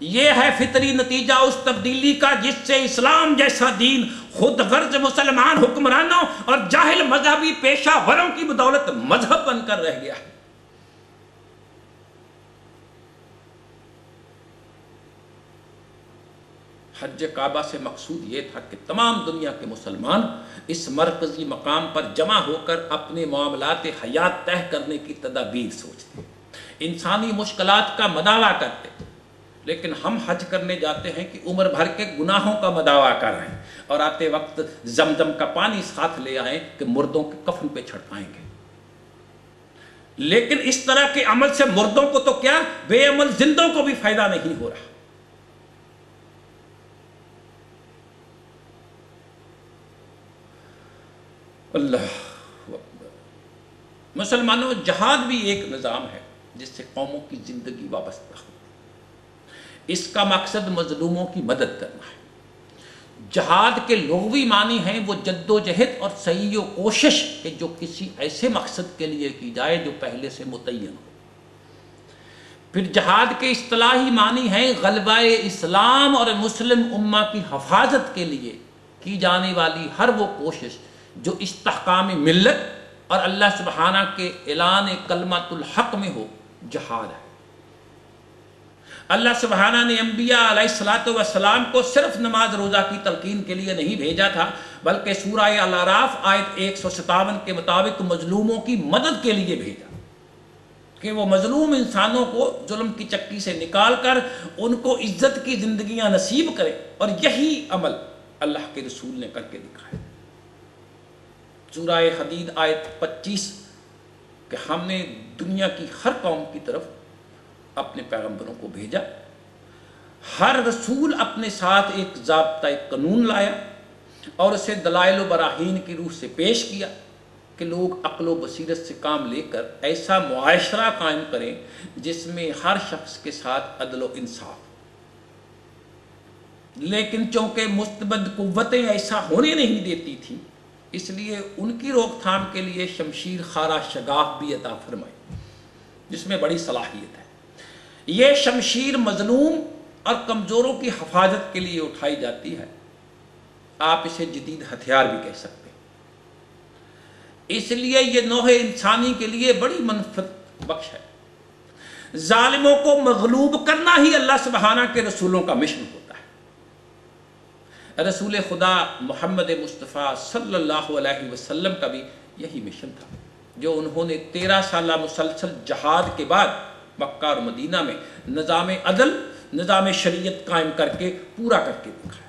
ये है फितरी नतीजा उस तब्दीली का जिससे इस्लाम जैसा दीन खुद गर्ज मुसलमान हुक्मरानों और जाहिल मजहबी पेशावरों की बदौलत मजहब बनकर रह गया है। हज काबा से मकसूद ये था कि तमाम दुनिया के मुसलमान इस मरकजी मकाम पर जमा होकर अपने मामलात हयात तय करने की तदाबीर सोचते, इंसानी मुश्किलात का मदावा करते। लेकिन हम हज करने जाते हैं कि उम्र भर के गुनाहों का मदावा कर रहे हैं और आते वक्त जमजम का पानी साथ ले आए कि मुर्दों के कफन पे छिड़काएंगे। लेकिन इस तरह के अमल से मुर्दों को तो क्या, बेअमल जिंदों को भी फायदा नहीं हो रहा। अल्लाह मुसलमानों, जहाद भी एक निज़ाम है जिससे कौमों की जिंदगी वाबस्ता हो। इसका मकसद मजलूमों की मदद करना है। जहाद के लुग़वी मानी हैं वो जद्दोजहद और सही कोशिश कि जो किसी ऐसे मकसद के लिए की जाए जो पहले से मुतय्यन हो। फिर जहाद के इस्तिलाही मानी हैं ग़लबा-ए इस्लाम और मुस्लिम उम्मा की हफाजत के लिए की जाने वाली हर वो कोशिश जो इस्तिहकाम मिल्लत और अल्लाह सुब्हाना के ऐलान कलमतुल हक में हो, जहाद है। अल्लाह सुब्हाना ने अंबिया अलैहिस्सलातु वस्सलाम को सिर्फ नमाज रोज़ा की तलकीन के लिए नहीं भेजा था, बल्कि सूरह अल-अराफ आयत 157 के मुताबिक मजलूमों की मदद के लिए भेजा कि वो मजलूम इंसानों को जुल्म की चक्की से निकाल कर उनको इज्जत की जिंदगियां नसीब करें। और यही अमल अल्लाह के रसूल ने करके दिखाया। सूरह हदीद आयत 25 कि हमने दुनिया की हर कौम की तरफ अपने पैगंबरों को भेजा। हर रसूल अपने साथ एक ज़ाब्ता, एक कानून लाया और उसे दलाइल व बराहीन की रूह से पेश किया कि लोग अक्ल व बसीरत से काम लेकर ऐसा मुआशरा कायम करें जिसमें हर शख्स के साथ अदल व इंसाफ। लेकिन चूंकि मुस्तबद कुव्वतें ऐसा होने नहीं देती थी, इसलिए उनकी रोकथाम के लिए शमशीर खारा शगाफ भी अता फरमाई, जिसमें बड़ी सलाहियत है। ये शमशीर मजलूम और कमज़ोरों की हफाजत के लिए उठाई जाती है। आप इसे जदीद हथियार भी कह सकते हैं। इसलिए ये नौहे इंसानी के लिए बड़ी मनफत बख्श है। जालिमों को मगलूब करना ही अल्लाह सुब्हाना के रसूलों का मिशन होता है। रसूल खुदा मोहम्मद मुस्तफ़ा सल्लल्लाहु अलैहि वसल्लम का भी यही मिशन था, जो उन्होंने 13 साल मुसलसल जहाद के बाद मक्का और मदीना में निज़ाम अदल, निज़ाम शरीयत कायम करके पूरा करके दिखाया।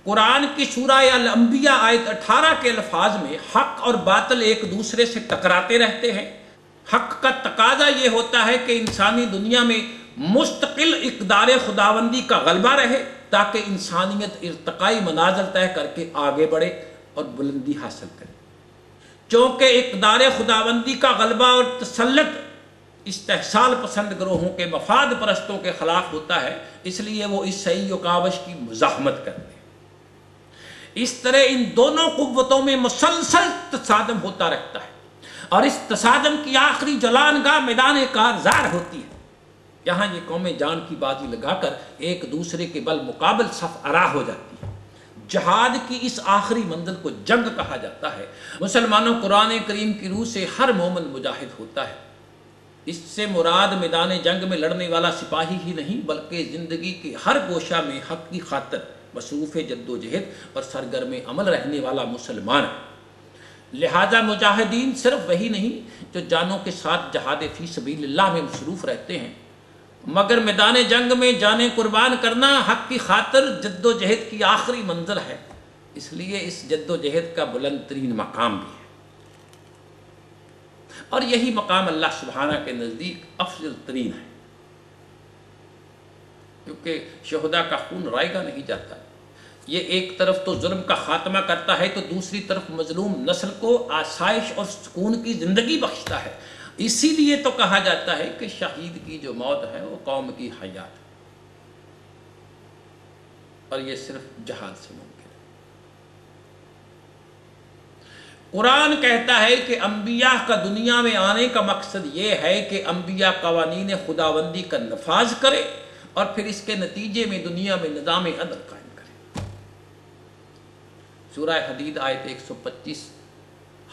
कुरान की सूरह अल-अंबिया आयत 18 के अल्फाज में हक और बातिल एक दूसरे से टकराते रहते हैं। हक का तकाजा ये होता है कि इंसानी दुनिया में मुस्तकिल इक़दार खुदावंदी का गलबा रहे, ताकि इंसानियत इर्तकाई मनाज़िल तय करके आगे बढ़े और बुलंदी हासिल करे। चूँकि इक़दार खुदावंदी का गलबा और तसल्लुत इस्तेहसाल पसंद ग्रोहों के मफाद परस्तों के खिलाफ होता है, इसलिए वो इस सही कावश की मुज़ाहमत करते हैं। इस तरह इन दोनों कुव्वतों में मुसलसल तसादम होता रहता है और इस तसादम की आखिरी जलानगाह मैदान कारज़ार होती है। यहाँ ये कौमें जान की बाजी लगाकर एक दूसरे के बल मुकाबल सफ अरा हो जाती है। जहाद की इस आखिरी मंजिल को जंग कहा जाता है। मुसलमानों, कुरान करीम की रूह से हर मोमिन मुजाहिद होता है। इससे मुराद मैदान जंग में लड़ने वाला सिपाही ही नहीं, बल्कि ज़िंदगी के हर गोशा में हक की खातिर मसरूफ़ जद्दोजहद और सरगर्म अमल रहने वाला मुसलमान है। लिहाजा मुजाहिदीन सिर्फ वही नहीं जो जानों के साथ जहाद फ़ी सबीलिल्लाह में मसरूफ़ रहते हैं, मगर मैदान जंग में जाने कुर्बान करना हक की खातिर जद्दोजहद की आखिरी मंजिल है। इसलिए इस जद्दोजहद का बुलंद तरीन मकाम भी है और यही मकाम अल्लाह सुब्हाना के नज़दीक अफजल तरीन है, क्योंकि शहुदा का खून रायगा नहीं जाता। ये एक तरफ तो जुल्म का खात्मा करता है, तो दूसरी तरफ मजलूम नस्ल को आसाइश और सुकून की ज़िंदगी बख्शता है। इसीलिए तो कहा जाता है कि शहीद की जो मौत है वो कौम की हयात है, और ये सिर्फ जहाद से मुमकिन है। कुरान कहता है कि अंबिया का दुनिया में आने का मकसद ये है कि अंबिया कवानीन खुदाबंदी का नफाज करे और फिर इसके नतीजे में दुनिया में निज़ाम अदल कायम करें। सूरह हदीद आयत 125,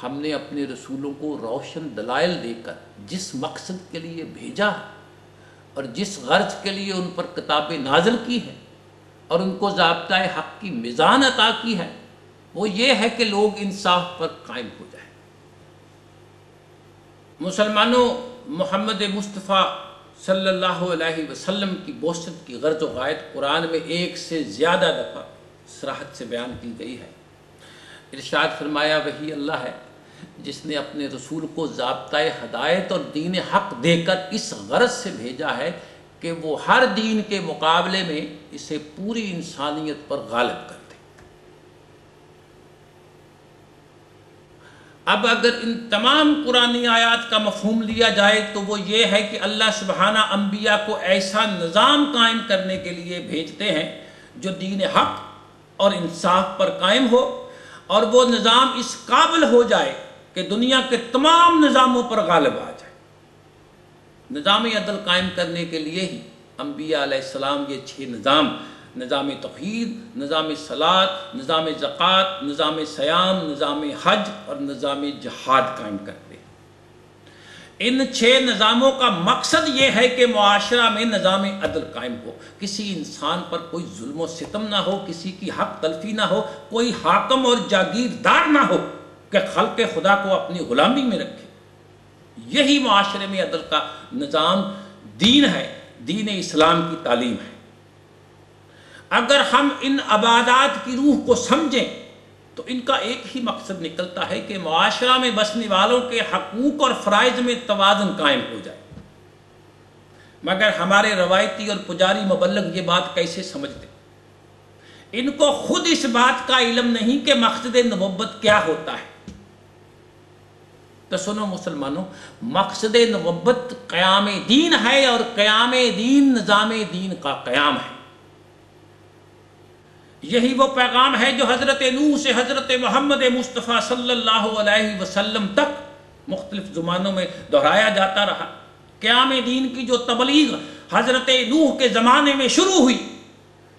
हमने अपने रसूलों को रोशन दलाइल देकर जिस मकसद के लिए भेजा और जिस गर्ज के लिए उन पर किताबें नाजिल की हैं और उनको ज़ाब्ता-ए हक़ की मिज़ान अता की है, वो ये है कि लोग इंसाफ पर कायम हो जाए। मुसलमानों, मोहम्मद मुस्तफ़ा सल्लल्लाहु अलैहि वसल्लम की बोसत की गर्ज व गायत कुरान में एक से ज़्यादा दफ़ा सराहत से बयान की गई है। इरशाद फरमाया, वही अल्लाह है जिसने अपने रसूल को ज़ाब्ता-ए हदायत और दीन हक़ देकर इस गर्ज से भेजा है कि वो हर दीन के मुकाबले में इसे पूरी इंसानियत पर गालिब कर दे। अब अगर इन तमाम कुरानी आयात का मफ़हूम लिया जाए तो वो ये है कि अल्लाह सुबहाना अम्बिया को ऐसा निज़ाम कायम करने के लिए भेजते हैं जो दीन हक़ और इंसाफ पर कायम हो, और वो निज़ाम इस काबिल हो जाए कि दुनिया के तमाम निज़ामों पर गालिब आ जाए। निज़ाम अदल कायम करने के लिए ही अम्बिया अलैहिस्सलाम ये 6 निज़ाम, निज़ाम तौहीद, निज़ाम सलात, निज़ाम ज़कात, निज़ाम सयाम, निज़ाम हज और निज़ाम जिहाद कायम करते हैं। इन 6 निज़ामों का मकसद ये है कि मुआशरा में निज़ाम अदल कायम हो, किसी इंसान पर कोई जुल्म व सितम ना हो, किसी की हक तलफी ना हो, कोई हाकम और जागीरदार ना हो कि खल्क़े खुदा को अपनी गुलामी में रखे। यही मुआशरे में अदल का निज़ाम दीन है, दीन इस्लाम की तालीम है। अगर हम इन अबादात की रूह को समझें तो इनका एक ही मकसद निकलता है कि मुआशरा में बसने वालों के हकूक़ और फ़राइज़ में तवाज़ुन कायम हो जाए। मगर हमारे रवायती और पुजारी मुबल्लिग ये बात कैसे समझते? इनको खुद इस बात का इल्म नहीं कि मकसद नबुव्वत क्या होता है। तो सुनो मुसलमानों, मकसद नबुव्वत क़याम दीन है और क़याम दीन निज़ाम दीन का क़याम है। यही वो पैगाम है जो हज़रत नूह से हज़रत मोहम्मद मुस्तफ़ा सल्लल्लाहु अलैहि वसल्लम तक मुख्तलिफ ज़मानों में दोहराया जाता रहा। क़याम दीन की जो तबलीग हज़रत नूह के ज़माने में शुरू हुई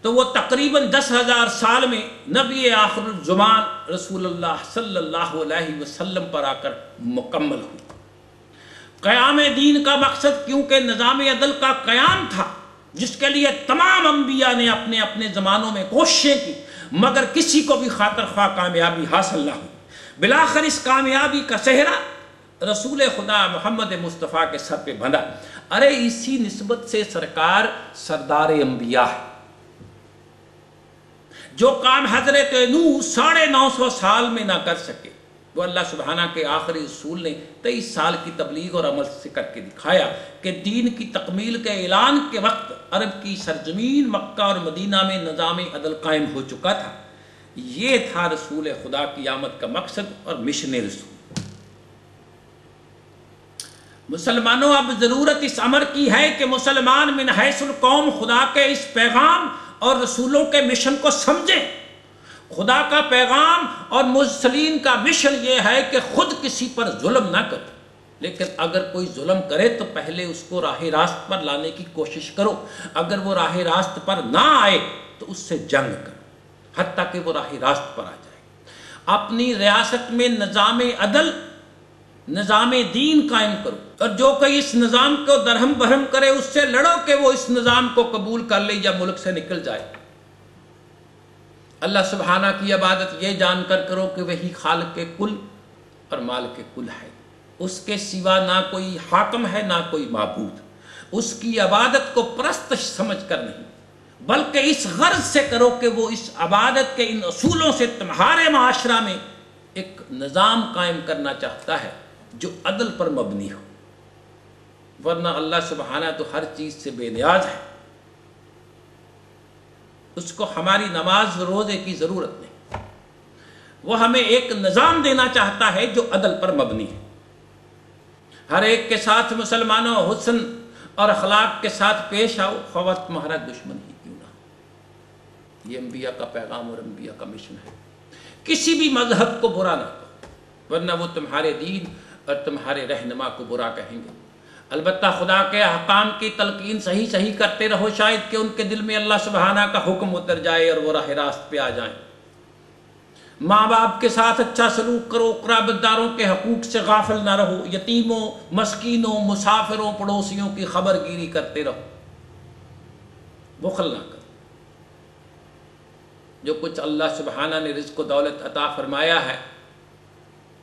तो वो तकरीबन 10,000 साल में नबी आखिरुल ज़मान रसूलुल्लाह सल्लल्लाहु अलैहि वसल्लम पर आकर मुकम्मल हुई। क़याम दीन का मकसद क्योंकि निज़ाम अदल का क़याम था, जिसके लिए तमाम अम्बिया ने अपने अपने ज़मानों में कोशिशें की, मगर किसी को भी खातर ख्वाह कामयाबी हासिल ना हुई। बिलाखिर इस कामयाबी का सेहरा रसूल खुदा मोहम्मद मुस्तफ़ा के सर पे बंधा। अरे इसी निस्बत से सरकार सरदार अम्बिया है। जो काम हज़रत नूह 950 साल में ना कर सके, वो अल्लाह सुबहाना के आखिरी रसूल ने 23 साल की तबलीग और अमल से करके दिखाया कि दीन की तकमील के ऐलान के वक्त अरब की सरजमीन मक्का और मदीना में निज़ाम अदल कायम हो चुका था। ये था रसूल खुदा की आमद का मकसद और मिशन रसूल। मुसलमानों, अब ज़रूरत इस अमर की है कि मुसलमान मिन हैसुल कौम खुदा के इस पैगाम और रसूलों के मिशन को समझें। खुदा का पैगाम और मुरसलीन का मिशन ये है कि खुद किसी पर जुल्म ना करो, लेकिन अगर कोई जुल्म करे तो पहले उसको राह रास्त पर लाने की कोशिश करो। अगर वो राह रास्त पर ना आए तो उससे जंग करो, हत्ता कि वो राह रास्त पर आ जाए। अपनी रियासत में निज़ाम अदल, निज़ाम दीन कायम करो, और जो कोई इस निज़ाम को दरहम बरहम करे उससे लड़ो कि वो इस निज़ाम को कबूल कर ले या मुल्क से निकल जाए। अल्लाह सुबहाना की इबादत ये जानकर करो कि वही खालिक के कुल और मालिक के कुल है। उसके सिवा ना कोई हाकम है ना कोई माबूद। उसकी इबादत को परस्त समझ कर नहीं, बल्कि इस गर्ज से करो कि वो इस इबादत के इन असूलों से तुम्हारे माशरा में एक निज़ाम कायम करना चाहता है जो अदल पर मबनी हो। वरना अल्लाह सुबहाना तो हर चीज़ से बेनियाज है, उसको हमारी नमाज रोज़े की ज़रूरत नहीं। वो हमें एक निज़ाम देना चाहता है जो अदल पर मबनी है। हर एक के साथ मुसलमानों हुस्न और अखलाक के साथ पेश आओ, ख्वाह तुम्हारा दुश्मन ही क्यों ना हो। ये अम्बिया का पैगाम और अम्बिया का मिशन है। किसी भी मजहब को बुरा ना कहो, वरना वो तुम्हारे दीन और तुम्हारे रहनुमा को बुरा कहेंगे। अलबत्ता खुदा के अहकाम की तलकीन सही सही करते रहो, शायद कि उनके दिल में अल्लाह सुबहाना का हुक्म उतर जाए और वो राह रास्त पे आ जाएं। माँ बाप के साथ अच्छा सलूक करो, क़राबतदारों के हकूक़ से गाफिल ना रहो, यतीमों, मस्कीनों, मुसाफिरों, पड़ोसियों की खबरगिरी करते रहो, बुखल ना करो। जो कुछ अल्लाह सुबहाना ने रिज़्क़ व दौलत अता फरमाया है,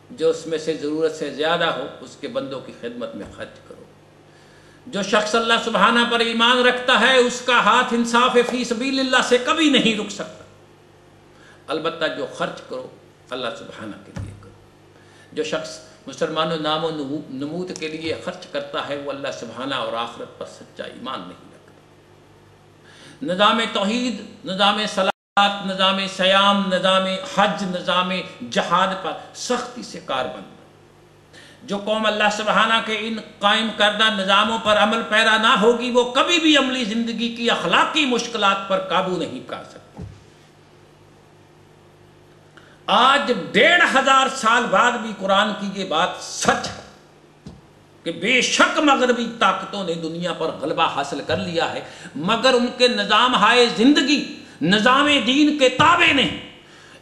जो उसमें से ज़रूरत से ज़्यादा हो उसके बंदों की खिदमत में खर्च करो। जो शख्स अल्लाह सुबहाना पर ईमान रखता है उसका हाथ इंसाफ फी सबीलिल्लाह से कभी नहीं रुक सकता। अलबत्ता जो खर्च करो अल्लाह सुबहाना के लिए करो। जो शख्स मुसलमानों नामो नमूद के लिए खर्च करता है वो अल्लाह सुबहाना और आखिरत पर सच्चा ईमान नहीं रखता। निज़ाम तौहीद, निज़ाम सलात, निज़ाम सयाम, निज़ाम हज, निज़ाम जहाद पर सख्ती से कारबंद। जो कौम अल्लाह सुबहाना के इन कायम करदा निज़ामों पर अमल पैरा ना होगी वो कभी भी अमली ज़िंदगी की अखलाकी मुश्किलात पर काबू नहीं पा सकती। आज 1500 साल बाद भी कुरान की ये बात सच है कि बेशक मगरबी ताकतों ने दुनिया पर गलबा हासिल कर लिया है, मगर उनके निज़ाम हाय ज़िंदगी निज़ाम दीन के ताबे नहीं।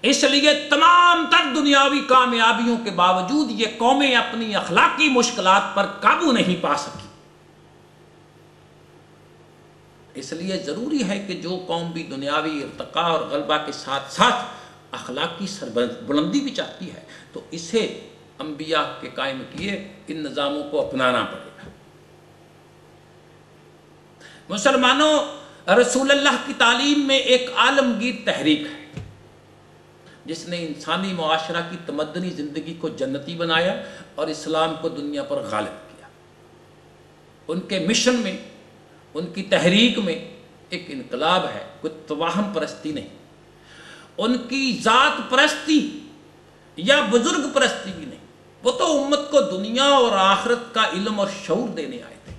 इसलिए तमाम तर दुनियावी कामयाबियों के बावजूद ये कौमें अपनी अखलाकी मुश्किलात पर काबू नहीं पा सकी। इसलिए ज़रूरी है कि जो कौम भी दुनियावी इर्तिका और गलबा के साथ साथ अखलाकी सरबुलंदी भी चाहती है तो इसे अंबिया के कायम किए इन निज़ामों को अपनाना पड़ेगा। मुसलमानों, रसूलुल्लाह की तालीम में एक आलमगीर तहरीक है जिसने इंसानी मुआशरा की तमद्दनी ज़िंदगी को जन्नती बनाया और इस्लाम को दुनिया पर गालिब किया। उनके मिशन में, उनकी तहरीक में एक इनकलाब है, कोई तवाहम परस्ती नहीं, उनकी ज़ात परस्ती या बुजुर्ग परस्ती भी नहीं। वो तो उम्मत को दुनिया और आखिरत का इल्म और शऊर देने आए थे।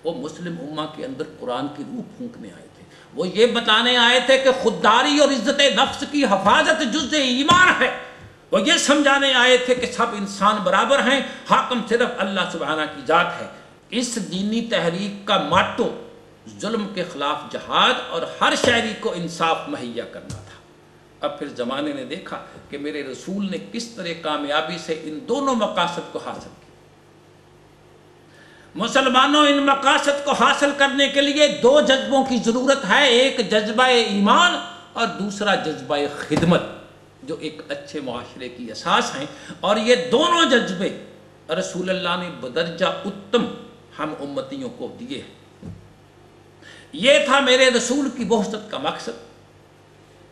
वो मुस्लिम उम्मा के अंदर कुरान की रूह फूंकने आए थे। वो ये बताने आए थे कि खुददारी और इज्जत नफ्स की हफाजत जुज़् ईमान है। वो ये समझाने आए थे कि सब इंसान बराबर हैं, हाकिम सिर्फ अल्लाह सुब्हाना की ज़ात है। इस दीनी तहरीक का माटो जुल्म के खिलाफ जहाद और हर शहरी को इंसाफ मुहैया करना था। अब फिर ज़माने ने देखा कि मेरे रसूल ने किस तरह कामयाबी से इन दोनों मकासद को हासिल किया। मुसलमानों, इन मकासद को हासिल करने के लिए दो जज्बों की ज़रूरत है, एक जज्बा ईमान और दूसरा जज्बा खिदमत, जो एक अच्छे मुआशरे की असास हैं। और ये दोनों जज्बे रसूलुल्लाह ने बदरजा उत्तम हम उम्मतियों को दिए हैं। ये था मेरे रसूल की बहुसत का मकसद,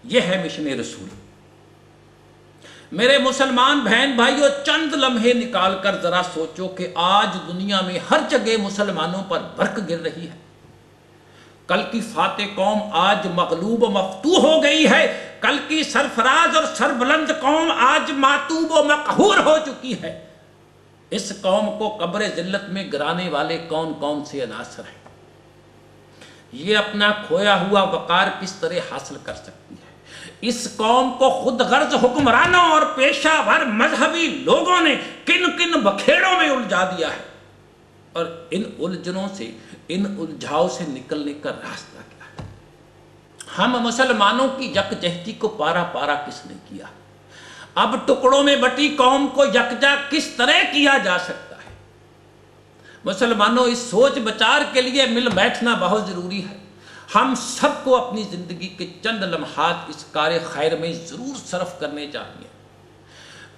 यह है मिशन रसूल। मेरे मुसलमान बहन भाइयों, चंद लम्हे निकाल कर जरा सोचो कि आज दुनिया में हर जगह मुसलमानों पर बर्क गिर रही है। कल की फाते कौम आज मगलूब मफ्तू हो गई है। कल की सरफराज और सरबुलंद कौम आज मातूब व मकहूर हो चुकी है। इस कौम को कब्र जिल्लत में गिराने वाले कौन कौन से अनासर हैं? ये अपना खोया हुआ वकार किस तरह हासिल कर सकती है? इस कौम को खुद गर्ज हुक्मरानों और पेशावर मजहबी लोगों ने किन किन बखेड़ों में उलझा दिया है, और इन उलझनों से, इन उलझाव से निकलने का रास्ता क्या है? हम मुसलमानों की यकजहती को पारा पारा किसने किया? अब टुकड़ों में बटी कौम को यकजा किस तरह किया जा सकता है? मुसलमानों, इस सोच विचार के लिए मिल बैठना बहुत जरूरी है। हम सबको अपनी जिंदगी के चंद लम्हात इस कार्य खैर में जरूर सर्फ करने चाहिए।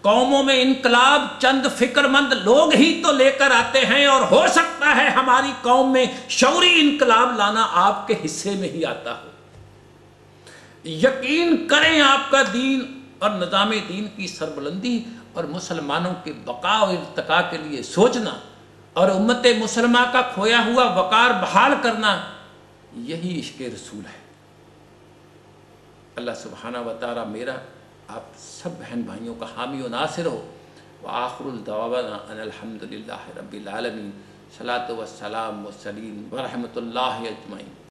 कौमों में इनकलाब चंद फिक्रमंद लोग ही तो लेकर आते हैं, और हो सकता है हमारी कौम में शौरी इनकलाब लाना आपके हिस्से में ही आता हो। यकीन करें, आपका दीन और निज़ाम दीन की सरबुलंदी और मुसलमानों के बका और इर्तिका के लिए सोचना और उम्मत मुसलमा का खोया हुआ वकार बहाल करना, यही इश्क़ रसूल है। अल्लाह सुब्हाना व तआला मेरा आप सब बहन भाइयों का हामी व नासिर हो। व आखिरुल दअवाना अनिल हम्दुलिल्लाहि रब्बिल आलमीन। सलातो व सलाम व सलीम व रहमतुल्लाहि अजमईन।